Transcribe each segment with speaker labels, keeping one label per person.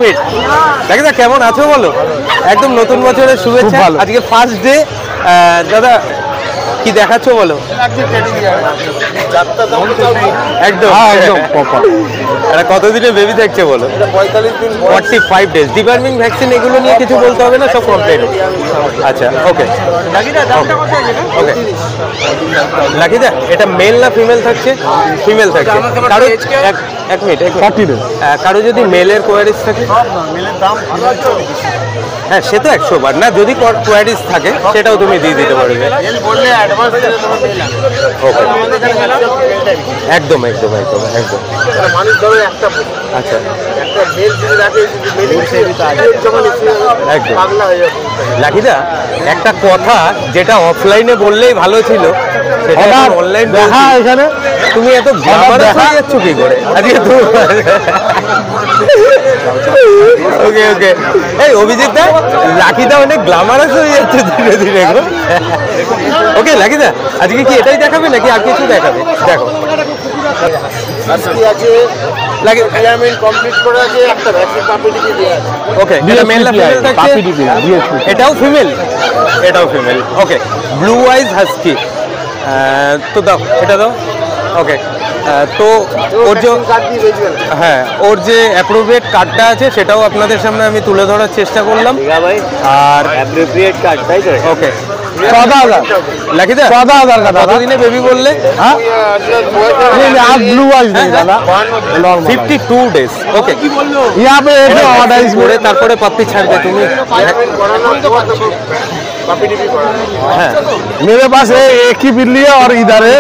Speaker 1: দেখো কেমন আছো বলো। একদম নতুন বছরের শুভেচ্ছা। আজকে ফার্স্ট ডে। দাদা কি দেখাচ্ছ বলো। একদম কতদিনের বেবি থাকছে বলো। 45 ডেজ। ডিওয়ার্মিং ভ্যাকসিন এগুলো নিয়ে কিছু বলতে হবে না, সব কমপ্লিট। আচ্ছা ওকে ওকে। লাকিদা এটা মেল না ফিমেল থাকছে? ফিমেল থাকছে। কারো এক মিনিট, কারো যদি মেলের কোয়ারিজ থাকে, হ্যাঁ সে তো 100 বার না, যদি কোয়ারিজ থাকে সেটাও তুমি দিয়ে দিতে পারবে। ওকে একদম একদম একদম একদম। আচ্ছা একদম। লাকিদা একটা কথা যেটা অফলাইনে বললেই ভালো ছিল সেটা অনলাইন দেখা। এখানে তুমি এত গ্ল্যামারাস হয়ে যাচ্ছ কি করে আজকে? ওকে ওকে। এই অভিজিৎ দা, লাকিদা অনেক গ্ল্যামারাস হয়ে যাচ্ছে ধীরে ধীরে। ওকে লাকিদা আজকে কি এটাই দেখাবে নাকি আর কিছু দেখাবে? দেখো ওকে এটাও ফিমেল, এটাও ফিমেল। ওকে ব্লু আইজ হাস্কি। তো দাও এটা দাও। ওকে তো ওর যে হ্যাঁ ওর যে অ্যাপ্রোপ্রিয়েট কার্ডটা আছে সেটাও আপনাদের সামনে আমি তুলে ধরার চেষ্টা করলাম। আর অ্যাপ্রোপ্রিয়েট কার্ড তাই তো? ওকে 14,000 लाखिदा 14,000 का। কতদিনে বেবি বললে? হ্যাঁ आज ब्लू आइज नहीं दादा, 52 डेज। ओके यहाँ पे ऑर्डर आइज করে তারপরে পাপ্পি ছাড়বে তুমি। हाँ मेरे पास एक ही बिल्ली है और इधर है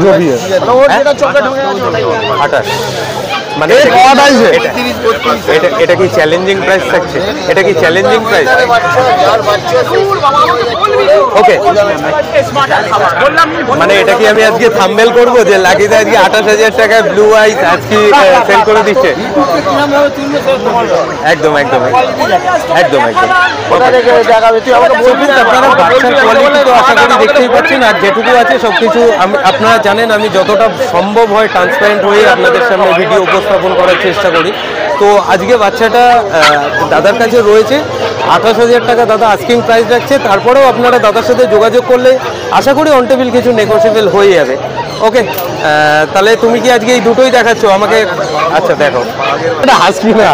Speaker 1: जो भी है। মানে এটা কি চ্যালেঞ্জিং প্রাইস থাকছে? এটা কি চ্যালেঞ্জিং প্রাইস? ওকে মানে এটা কি আমি আজকে থাম্বনেল করব যে লাকিদা আজকে 28,000 টাকায় ব্লু আইস আজকে সেল করে দিচ্ছে? একদম একদম একদম একদম। আপনারা বাচ্চার কোয়ালিটি তো আশা করি দেখতেই পাচ্ছেন, আর যেটুকু আছে সবকিছু আপনারা জানেন আমি যতটা সম্ভব হয় ট্রান্সপারেন্ট হয়ে আপনাদের সামনে ভিডিও উপস্থাপন করার চেষ্টা করি। তো আজকে বাচ্চাটা দাদার কাছে রয়েছে। 28,000 টাকা দাদা আস্কিং প্রাইস রাখছে। তারপরেও আপনারা দাদার সাথে যোগাযোগ করলে আশা করি অন টেবিল কিছু নেগোশিয়েবল হয়ে যাবে। ওকে তাহলে তুমি কি আজকে এই দুটোই দেখাচ্ছ আমাকে? আচ্ছা দেখো এটা হাস্কি না,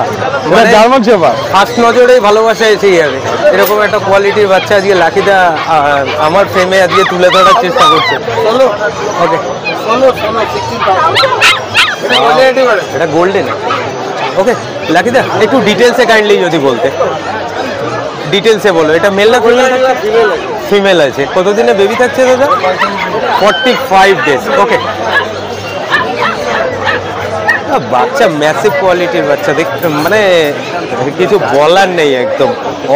Speaker 1: মানে জার্মান শেফার্ড। ফার্স্ট নজরেই ভালোবাসা এসেই যাবে। এরকম একটা কোয়ালিটির বাচ্চা আজকে লাকিদা আমার ফ্রেমে আজকে তুলে ধরার চেষ্টা করছে। ওকে এটা গোল্ডেন। ওকে লাকিদা একটু ডিটেলসে কাইন্ডলি যদি বলতে। ডিটেলসে বলো এটা মেল না ফিমেল? ফিমেল আছে। কতদিনে বেবি থাকছে দাদা? 45 ডেজ। ওকে বাচ্চা ম্যাসিভ কোয়ালিটির বাচ্চা, দেখতে মানে কিছু বলার নেই। একদম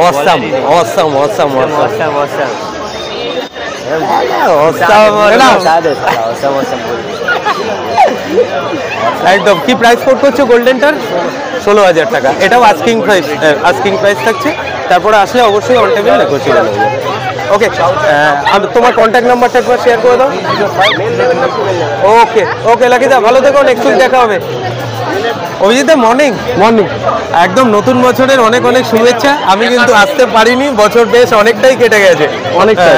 Speaker 1: awesome awesome awesome awesome awesome. একদম। কি প্রাইস কোট করছো গোল্ডেনটার? 16,000 টাকা। এটাও আস্কিং প্রাইস থাকছে। তারপরে আসলে অবশ্যই অন টেবিল নেগোশিয়েবল হবে। ওকে তোমার কন্ট্যাক্ট নাম্বারটা একবার শেয়ার করে দাও। ওকে ওকে লাকিদা ভালো থেকো, নেক্সট উইক দেখা হবে। অভিজিৎ মর্নিং। মর্নিং। একদম নতুন বছরের অনেক অনেক শুভেচ্ছা। আমি কিন্তু আসতে পারিনি, বছর বেশ অনেকটাই কেটে গেছে। অনেকটা।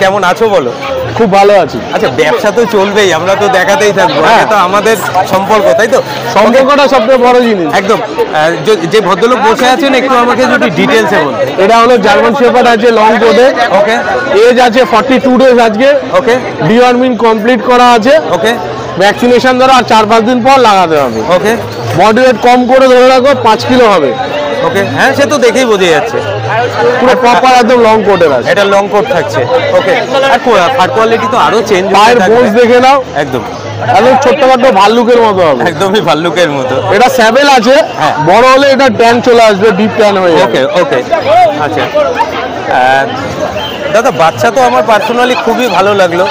Speaker 1: কেমন আছো বলো? খুব ভালো আছি। আচ্ছা ব্যবসা তো চলবেই, আমরা তো দেখাতেই থাকবো, এটা তো আমাদের সম্পর্ক তাই তো? সম্পর্কটা সবচেয়ে বড় জিনিস। একদম। যে ভদ্রলোক বসে আছেন একটু আমাকে যদি ডিটেলসে বলুন। এটা হলো জার্মান শেফার্ড আছে লং কোডে। ওকে এজ আছে 42 ডেজ আজকে। ওকে ডিওয়ার্মিং কমপ্লিট করা আছে। ওকে ভ্যাকসিনেশন ধরো আর 4-5 দিন পর লাগাতে হবে। ওকে বডি ওয়েট কম করে ধরে রাখো 5 কিলো হবে। ওকে হ্যাঁ সে তো দেখেই বোঝা যাচ্ছে পুরো প্রপার একদম লং কোটের আছে। এটা লং কোট থাকছে। ওকে আর ফার কোয়ালিটি তো আরো চেঞ্জ হবে। পায়ের বোঝ দেখে নাও। একদম একদম ছোট্টখাটো ভাল্লুকের মতো হবে। একদমই ভাল্লুকের মতো। এটা স্যাবেল আছে, বড় হলে এটা ট্যান চলে আসবে, ডিপ ট্যান হয়ে যাবে। ওকে ওকে আচ্ছা দাদা বাচ্চা তো আমার পার্সোনালি খুবই ভালো লাগলো,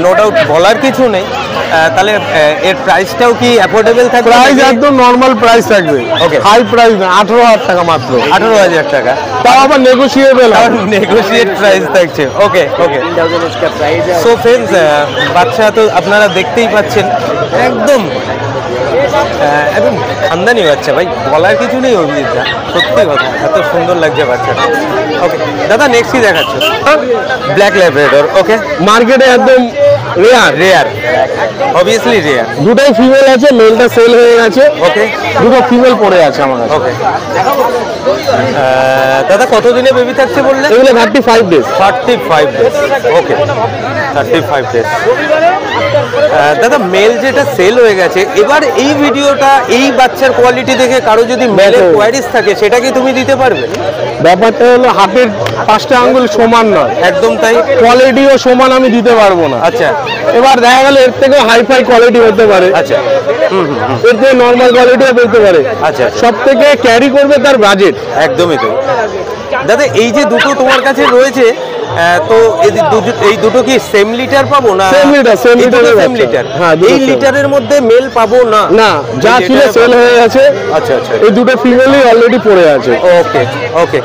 Speaker 1: নো ডাউট বলার কিছু নেই। তাহলে এর প্রাইসটাও কি অ্যাফোর্ডেবল থাকবে? প্রাইস একদম নরমাল প্রাইস থাকবে। ওকে হাই প্রাইস না, 18,000 টাকা মাত্র। 18,000 টাকা, তাও আবার নেগোশিয়েবল। নেগোশিয়েট প্রাইস থাকছে। ওকে ওকে সো ফ্রেন্ডস বাচ্চা তো আপনারা দেখতেই পাচ্ছেন একদম একদম খানদানি বাচ্চা ভাই, বলার কিছু নেই অভিজিৎদা, সত্যি কথা, এত সুন্দর লাগছে বাচ্চাটা। ওকে দাদা, নেক্সট কি দেখাচ্ছ? Black Labrador. ওকে,
Speaker 2: মার্কেটে একদম
Speaker 1: রেয়ার, অবভিয়াসলি রেয়ার।
Speaker 2: দুটোই ফিমেল আছে, মেলটা সেল হয়ে গেছে।
Speaker 1: ওকে,
Speaker 2: দুটো ফিমেল পড়ে আছে আমার কাছে।
Speaker 1: ওকে দাদা, কতদিনে বেবি থাকছে বললে?
Speaker 2: এগুলো 35 ডেজ।
Speaker 1: 35 ডেজ। ওকে, 35 ডেজ। দাদা, মেল যেটা সেল হয়ে গেছে, এবার এই ভিডিওটা এই বাচ্চার কোয়ালিটি দেখে কারো যদি মেলের কোয়ারিজ থাকে সেটা কি তুমি দিতে পারবে?
Speaker 2: ব্যাপারটা হলো হাতের 5টা আঙ্গুল সমান নয়,
Speaker 1: একদম তাই,
Speaker 2: কোয়ালিটিও সমান আমি দিতে পারবো না।
Speaker 1: আচ্ছা,
Speaker 2: এবার দেখা গেল এর থেকে হাইফাই কোয়ালিটি হতে পারে,
Speaker 1: আচ্ছা,
Speaker 2: এর থেকে নর্মাল কোয়ালিটিও পেতে পারে।
Speaker 1: আচ্ছা,
Speaker 2: সব থেকে ক্যারি করবে তার বাজেট।
Speaker 1: একদমই তো। দাদা, এই যে দুটো তোমার কাছে রয়েছে, তো এই দুটো কি সেম লিটার পাবো না?
Speaker 2: Same litre, same litre.
Speaker 1: হ্যাঁ, এই লিটারের মধ্যে মেল পাবো না?
Speaker 2: না, যা ছিল সেল হয়ে গেছে।
Speaker 1: আচ্ছা আচ্ছা,
Speaker 2: এই দুটো ফিমেলই অলরেডি পড়ে আছে।
Speaker 1: ওকে ওকে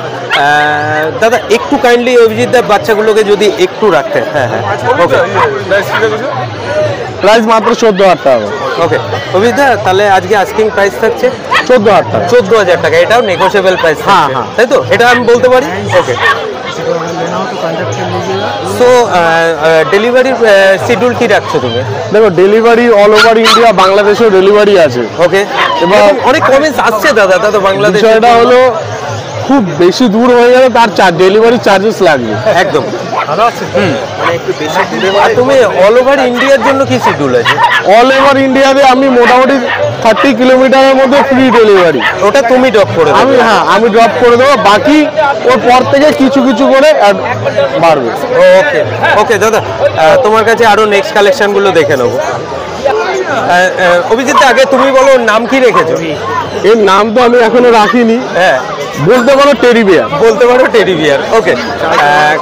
Speaker 1: দাদা, একটু কাইন্ডলি অভিজিৎ বাচ্চাগুলোকে যদি একটু রাখতে। হ্যাঁ হ্যাঁ, ওকে।
Speaker 2: প্রাইস মাত্র 14,000 টাকা।
Speaker 1: ওকে অভিজিৎ, তাহলে আজকে আস্কিং প্রাইস থাকছে
Speaker 2: 14,000 টাকা।
Speaker 1: 14,000 টাকা। এটাও নেগোশিয়েবল প্রাইস?
Speaker 2: হ্যাঁ হ্যাঁ,
Speaker 1: তাই তো, এটা আমি বলতে পারি। ওকে, সো ডেলিভারির শিডিউল কি রাখছো তুমি?
Speaker 2: দেখো, ডেলিভারি অল ওভার ইন্ডিয়া, বাংলাদেশেও ডেলিভারি আছে।
Speaker 1: ওকে, এবার অনেক কমেন্টস আসছে দাদা, তা তো বাংলাদেশ,
Speaker 2: বিষয়টা হলো খুব বেশি দূর হয়ে গেলে তার ডেলিভারি চার্জেস লাগবে।
Speaker 1: একদম ভালো আছে, মানে একটু বেশি দূরে। আর তুমি অল ওভার ইন্ডিয়ার জন্য কি শিডিউল আছে?
Speaker 2: অল ওভার ইন্ডিয়াতে আমি মোটামুটি 30 কিলোমিটারের মধ্যে ফ্রি ডেলিভারি।
Speaker 1: ওটা তুমি ড্রপ করে দেবে?
Speaker 2: আমি ড্রপ করে দেবো, বাকি ওর পর থেকে কিছু কিছু করে বাড়বে।
Speaker 1: ওকে ওকে দাদা, তোমার কাছে আরো নেক্সট কালেকশনগুলো দেখে নেবো। অভিজিৎ, আগে তুমি বলো ওর নাম কি রেখেছো?
Speaker 2: এর নাম তো আমি এখনো রাখিনি।
Speaker 1: হ্যাঁ,
Speaker 2: বলতে পারো টেডি বিয়ার।
Speaker 1: বলতে পারো টেডি বিয়ার। ওকে,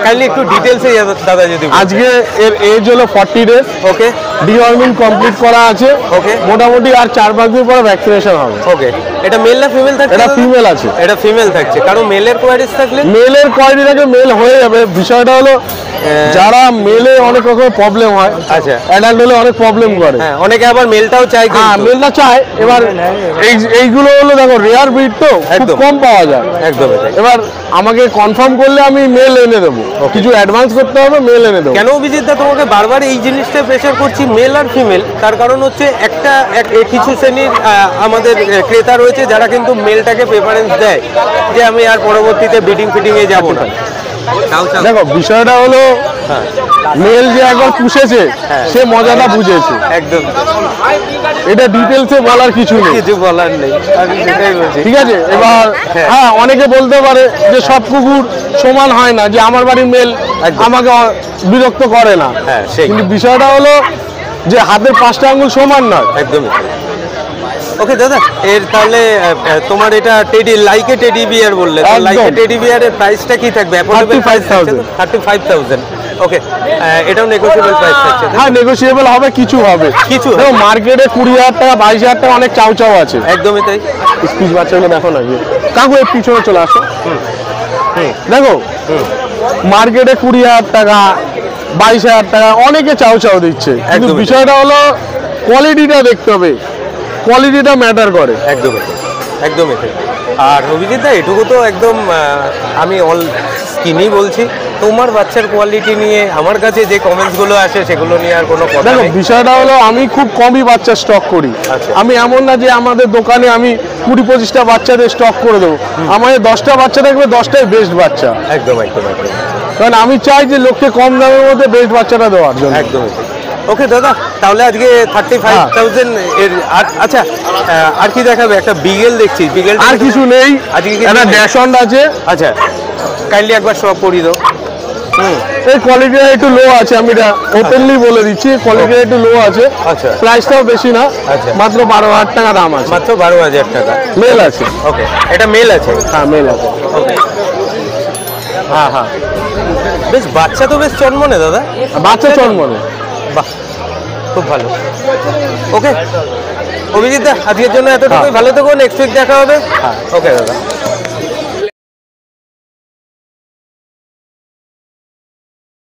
Speaker 1: কাইন্ডলি একটু ডিটেলসে দাদা যদি।
Speaker 2: আজকে এর এজ হলো 40 ডেজ।
Speaker 1: ওকে,
Speaker 2: ডিওয়ার্মিং কমপ্লিট করা আছে।
Speaker 1: ওকে,
Speaker 2: মোটামুটি আর 4-5 দিন পরে ভ্যাকসিনেশন হবে।
Speaker 1: ওকে, এটা মেল না ফিমেল থাকছে?
Speaker 2: এটা ফিমেল আছে।
Speaker 1: এটা ফিমেল থাকছে। কারো মেলের কোয়ারিজ থাকলে?
Speaker 2: মেলের কোয়ালিটি থেকে মেল হয়ে যাবে। বিষয়টা হলো যারা মেলে অনেক রকম প্রবলেম হয়,
Speaker 1: আচ্ছা,
Speaker 2: অ্যাডাল্ট হলে অনেক প্রবলেম করে।
Speaker 1: হ্যাঁ, অনেকে আবার মেলটাও চায়।
Speaker 2: হ্যাঁ, মেলটা চায়। এবার এইগুলো হলো দেখো রেয়ার ব্রিড, তো খুব কম পাওয়া যায়।
Speaker 1: একদম।
Speaker 2: এবার আমাকে কনফার্ম করলে আমি মেল এনে দেবো, কিছু অ্যাডভান্স করতে হবে, মেল এনে দেবো।
Speaker 1: কেন অভিজিৎ দা তোমাকে বারবার এই জিনিসটা প্রেশার করছি, মেল আর ফিমেল? তার কারণ হচ্ছে কিছু শ্রেণীর আমাদের ক্রেতা রয়েছে যারা কিন্তু মেলটাকে প্রেফারেন্স দেয়, যে আমি আর পরবর্তীতে ব্রিডিং ফিডিংয়ে যাবো না।
Speaker 2: দেখো, বিষয়টা হলো মেল যে একবার পুষেছে সে মজাটা বুঝেছে।
Speaker 1: একদম,
Speaker 2: এটা ডিটেলসে বলার কিছু নেই,
Speaker 1: কিছু বলার নেই, আমি সেটাই বলছি।
Speaker 2: ঠিক আছে। এবার হ্যাঁ, অনেকে বলতে পারে যে সব কুকুর সমান হয় না, যে আমার বাড়ির মেল আমাকে বিরক্ত করে না।
Speaker 1: হ্যাঁ,
Speaker 2: কিন্তু বিষয়টা হলো যে হাতের 5টা আঙ্গুল সমান নয়।
Speaker 1: একদমই। ওকে দাদা, এর তাহলে তোমার এটা লাইকে টেডি বিয়ার বললে, লাইকে টেডি বিয়ারের প্রাইসটা কি থাকবে?
Speaker 2: 35,000।
Speaker 1: ওকে, এটাও নেগোশিয়েবল প্রাইস থাকছে?
Speaker 2: হ্যাঁ, নেগোশিয়েবল হবে, কিছু হবে। মার্কেটে 20,000 টাকা 22,000 টাকা অনেক চাউ চাউ আছে।
Speaker 1: একদমই তাই।
Speaker 2: স্পিচ বাচ্চাগুলো দেখো না, কাকু এর পিছনে চলে আসো। দেখো, মার্কেটে 20,000 টাকা 22,000 টাকা অনেকে চাউ চাউ দিচ্ছে, কিন্তু বিষয়টা হলো কোয়ালিটিটা দেখতে হবে, কোয়ালিটিটা ম্যাটার করে।
Speaker 1: একদমই একদমই তাই। আর অভিজিৎ দা, এটুকু তো একদম আমি অল স্কিনই বলছি, তোমার বাচ্চার কোয়ালিটি নিয়ে আমার কাছে যে কমেন্টসগুলো আসে সেগুলো নিয়ে আর কোনো কথা
Speaker 2: দেখো,
Speaker 1: নেই।
Speaker 2: বিষয়টা হলো আমি খুব কমই বাচ্চা স্টক করি। আমি এমন না যে আমাদের দোকানে আমি 20-25টা বাচ্চাদের স্টক করে দেবো। আমাদের 10টা বাচ্চা থাকবে, 10টাই বেস্ট বাচ্চা।
Speaker 1: একদম একদম একদম,
Speaker 2: কারণ আমি চাই যে লোককে কম দামের মধ্যে বেস্ট বাচ্চাটা দেওয়ার জন্য।
Speaker 1: একদমই। ওকে দাদা, তাহলে আজকে 35,000 এর। আচ্ছা, আর কি দেখাবে? একটা বিগেল দেখছি। বিগেল
Speaker 2: আর কিছু নেই,
Speaker 1: আজকে
Speaker 2: একটা ড্যাশন্ড আছে।
Speaker 1: আচ্ছা, কাইন্ডলি একবার সব করিয়ে দাও।
Speaker 2: এই কোয়ালিটিটা একটু লো আছে, আমি এটা ওপেনলি বলে দিচ্ছি, কোয়ালিটিটা একটু লো আছে।
Speaker 1: আচ্ছা,
Speaker 2: প্রাইসটাও বেশি না, মাত্র 12,000 টাকা দাম আছে।
Speaker 1: মাত্র 12,000 টাকা।
Speaker 2: মেল আছে।
Speaker 1: ওকে, এটা মেল আছে?
Speaker 2: হ্যাঁ, মেল আছে।
Speaker 1: ওকে, হ্যাঁ হ্যাঁ, বেশ বাচ্চা তো বেশ চনমনে দাদা,
Speaker 2: বাচ্চা চনমনে।
Speaker 1: বাহ, খুব ভালো। ওকে অভিজিৎ দা, আজকের জন্য এতটুকুই। ভালো থেকো, নেক্সট উইক দেখা হবে। ওকে দাদা।